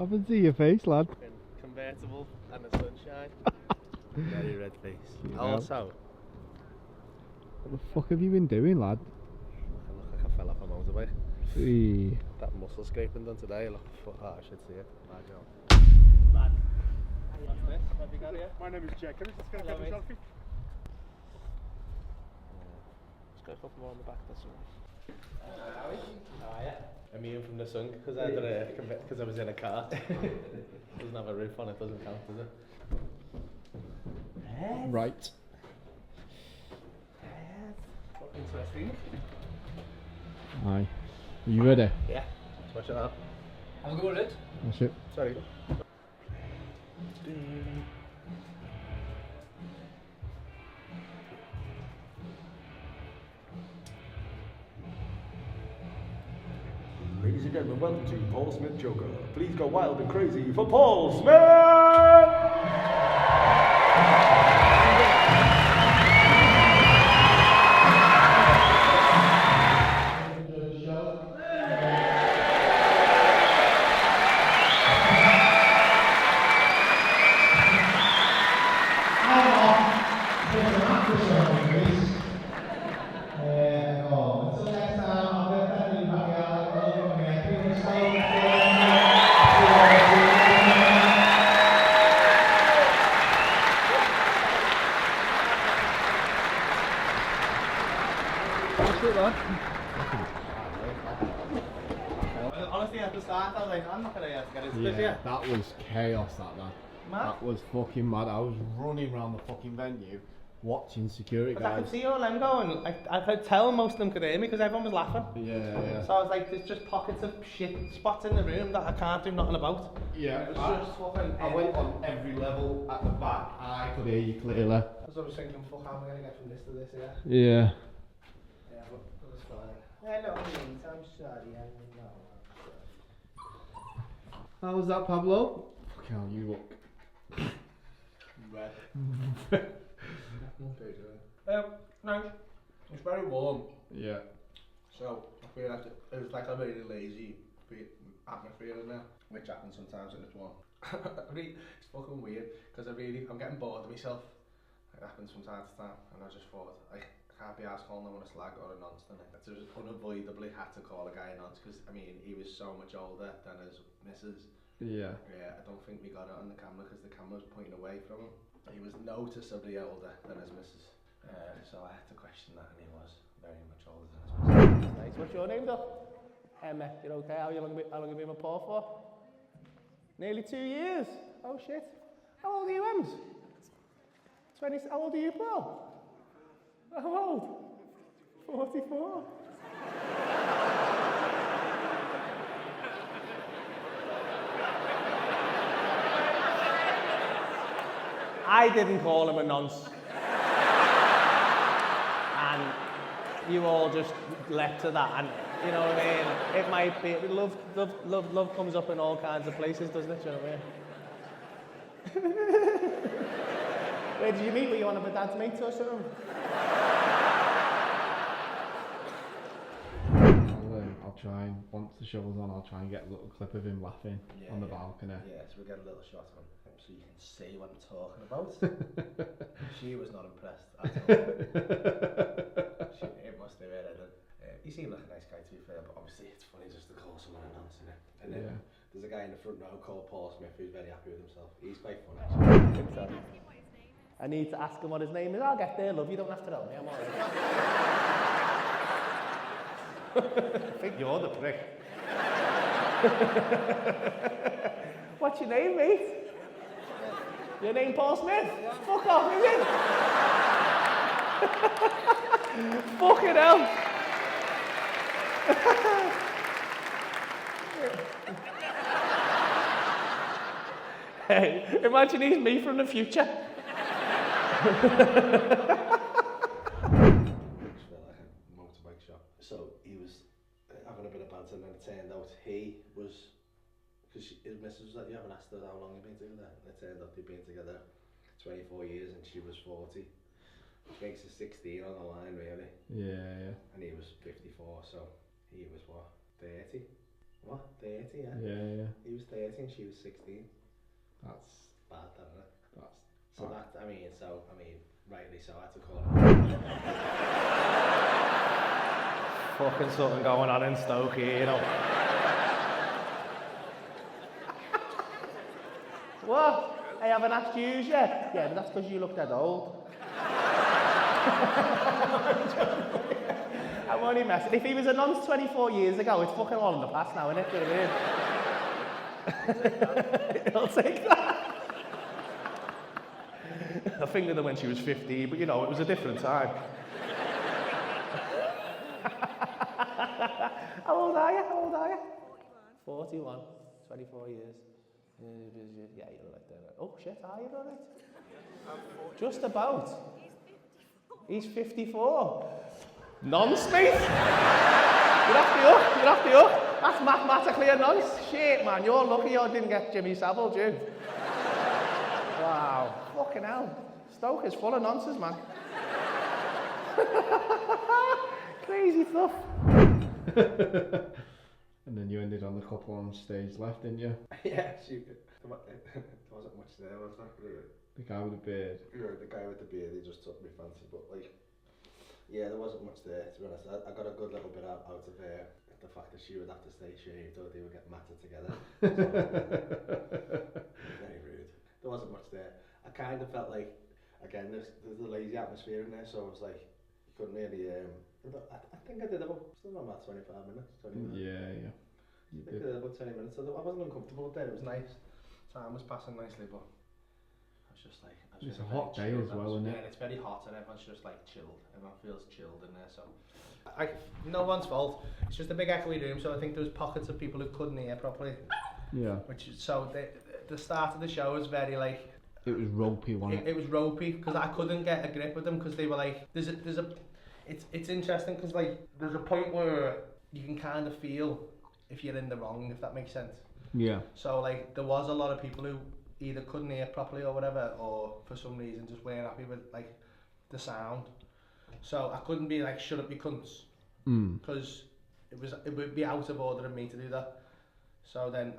happened to your face, lad? Convertible and the sunshine. Very red face. Also, what the fuck have you been doing, lad? I look like I fell off a motorbike. Hey. That muscle scraping done today, look, I should see it. Bad job. Lad. What's this? What have you got here? My name is Jack. Can I just get a Hello, mate. selfie? Just got a couple more on the back, that's alright. How are you? Immune from the sun because I was in a car. Doesn't have a roof on it, doesn't count, does it? Right. Interesting. Aye. Are you ready? Yeah. Watch it out. I'll go with it. That's it. Sorry. Ladies and gentlemen, welcome to Paul Smith Joker. Please go wild and crazy for Paul Smith! Honestly, at the start, I was like, I'm not going to get into this Yeah, yet. that was chaos, that man. Mad? That was fucking mad. I was running around the fucking venue, watching security Because I guys. could see all them going. I could tell most of them could hear me because everyone was laughing. Yeah. So I was like, there's just pockets of shit spots in the room that I can't do nothing about. Yeah, It was just fucking. I went on every level at the back. I could hear you clearly. Because I was thinking, fuck, how am I going to get from this to this here? Yeah. Yeah, but it was fine. Hello, mate, I'm sorry, I know. How was that, Pablo? Fucking hell, you look. Red. Nice. It's very warm. Yeah. So I feel like it was like a really lazy atmosphere in there, which happens sometimes in this one. It's fucking weird because I'm getting bored of myself. It happens from time to time, and I just thought I can't be arsed calling them a slag or a nonce tonight. I just unavoidably had to call a guy a nonce because I mean he was so much older than his missus. Yeah. Yeah, I don't think we got it on the camera because the camera was pointing away from him. He was noticeably older than his missus. So I had to question that, and he was very much older than his missus. Nice. What's your name, though? Emma. You're okay? How long have you been with Paul for? Nearly 2 years. Oh shit. How old are you, Ems? 20. How old are you, Paul? How old? 44. I didn't call him a nonce. And you all just leapt to that, and you know what I mean? It might be, love comes up in all kinds of places, doesn't it? Do you know what I mean? Where did you meet? Were you one of a dad's mates or something? I'll try and, once the show's on, I'll try and get a little clip of him laughing on the balcony. Yeah, so we get a little shot of him so you can see what I'm talking about. She was not impressed at all. It must have been anything. He seemed like a nice guy to be fair, but obviously it's funny just to call someone a nonce, innit? And then there's a guy in the front row called Paul Smith who's very happy with himself. He's quite funny. I need to ask him what his name is. I'll get there, love. You don't have to tell me. I'm alright. I think you're the prick. What's your name, mate? Your name Paul Smith? Fuck off, is it? Fucking hell. Hey, imagine he's me from the future. Motorbike shop. So he was having a bit of banter, and then it turned out he was, because his missus was like, you haven't asked her how long you've been together. And it turned out they'd been together 24 years and she was 40. Which makes it 16 on the line, really. Yeah. And he was 54, so he was what, 30? What? 30, yeah. Yeah. He was 30 and she was 16. That's Bad, isn't it? that's. So bad. that, I mean, rightly so, I had to call him. Fucking something going on in Stoke here, you know. What? I haven't asked you yet? Yeah, but that's because you look that old. I'm only messing. If he was a nonce 24 years ago, it's fucking all in the past now, isn't it? Do you know what I mean? He'll take that. I fingered her when she was 15, but you know, it was a different time. How old are you? 41. 24 years. Yeah, you're right there. Oh shit, are you all right? Just about. He's 54. Nonce, mate. You're off the hook. That's mathematically a nonce. Shit, man, you're lucky you didn't get Jimmy Savile, Chiu. Wow, fucking hell. Stoke is full of nonsense, man. Crazy stuff. And then you ended on the couple on stage left, didn't you? Yeah, there wasn't much there, was there? Really? The guy with the beard. Yeah, the guy with the beard, he just took me fancy, but like, yeah, there wasn't much there, to be honest. I got a good little bit out of the fact that she would have to stay shaved or they would get matted together. Very rude. There wasn't much there. I kind of felt like, again, there's a lazy atmosphere in there, so I was like, couldn't really, I think I did still about 25 minutes, 20 minutes. Yeah. You I think I did about 20 minutes, so I wasn't uncomfortable up there, it was nice. Time was passing nicely, but I was just like... It's a hot day as well, isn't it? Yeah, it's very hot and everyone's just like chilled. Everyone feels chilled in there, so... no one's fault. It's just a big echoey room, so I think there was pockets of people who couldn't hear properly. Yeah. So the start of the show was very like... It was ropey, wasn't it? It was ropey, because I couldn't get a grip with them, because they were like... It's interesting, because like, there's a point where you can kind of feel if you're in the wrong, if that makes sense. Yeah. So like, there was a lot of people who either couldn't hear properly or whatever, or for some reason just weren't happy with like the sound. So I couldn't be like, shut up you cunts, because it would be out of order of me to do that. So then,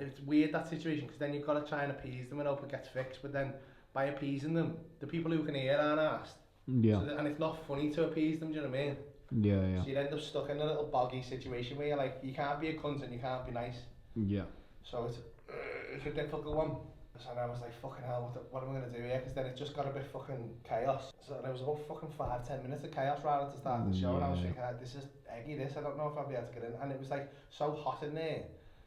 it's weird, that situation, because then you've got to try and appease them and hope it gets fixed, but then by appeasing them, the people who can hear aren't asked. Yeah. So and it's not funny to appease them, do you know what I mean? Yeah. So you end up stuck in a little boggy situation where you're like, you can't be a cunt and you can't be nice. Yeah. So it's a difficult one. So I was like, fucking hell, what am I going to do here? Because then it just got a bit fucking chaos. So there was about fucking 5-10 minutes of chaos right at the start of the show, and I was thinking, this is eggy, I don't know if I'll be able to get in. And it was like so hot in there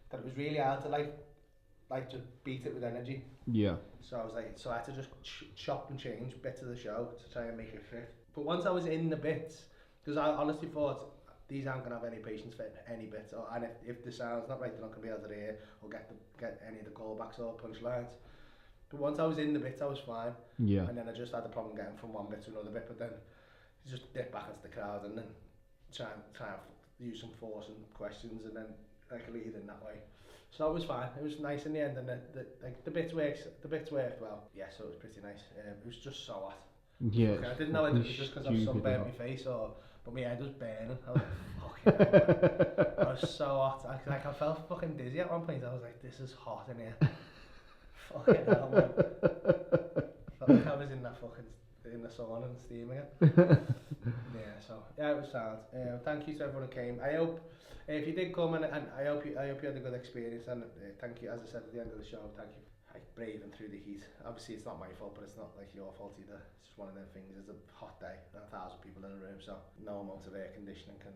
that it was really hard to like just beat it with energy. Yeah. So I was like, so I had to just chop and change bits of the show to try and make it fit. But once I was in the bits, because I honestly thought, these aren't going to have any patience for any bits, and if the sound's not right, they're not going to be able to hear or get any of the callbacks or punchlines. But once I was in the bits, I was fine. Yeah. And then I just had the problem getting from one bit to another bit, but then you just dip back into the crowd and then try and use some force and questions and then like lead in that way. So it was fine. It was nice in the end, and the bits worked well. Yeah, so it was pretty nice. It was just so hot. Yeah. Okay, I didn't know it was just because I've sunburned my face, but my head was burning. I was like, fucking hell. I was so hot. I felt fucking dizzy at one point. I was like, this is hot in here. Fucking hell, man. Felt like I was in the sun and steaming it. Yeah, it was sound. Thank you to everyone who came. I hope if you did come and I hope you had a good experience, and thank you, as I said at the end of the show, thank you for braving through the heat. Obviously it's not my fault, but it's not like your fault either. It's just one of them things. It's a hot day and 1,000 people in a room, so no amount of air conditioning can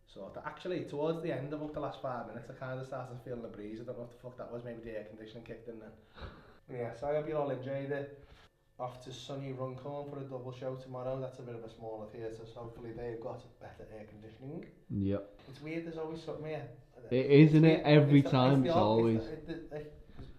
sort of. Actually, towards the end of the last 5 minutes, I kind of started feeling the breeze. I don't know what the fuck that was. Maybe the air conditioning kicked in then. Yeah, so I hope you all enjoyed it. Off to sunny Runcorn for a double show tomorrow. That's a bit of a smaller theatre, so hopefully they've got better air conditioning. Yep. It's weird, there's always something here. It is, isn't it? Every time, it's always.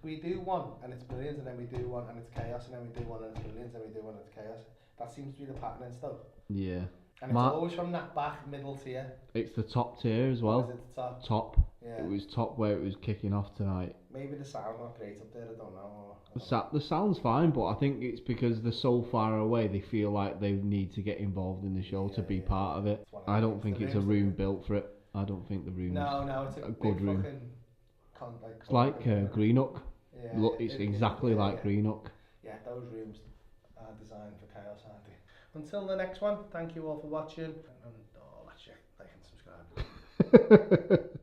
We do one and it's brilliant, and then we do one and it's chaos, and then we do one and it's brilliant, and we do one and it's chaos. That seems to be the pattern and stuff. Yeah. And it's always from that back middle tier. It's the top tier as well. Or is it the top? Top. Yeah. It was top where it was kicking off tonight. Maybe the sound not great up there, I don't know. The sound's fine, but I think it's because they're so far away, they feel like they need to get involved in the show to be part of it. I don't think it's a room built for it. I don't think the room's No, it's a good big room. fucking It's like Greenock. Yeah, Look, it's exactly like Greenock. Yeah, those rooms are designed for chaos, aren't they? Until the next one, thank you all for watching. And oh, that's it. Like and subscribe.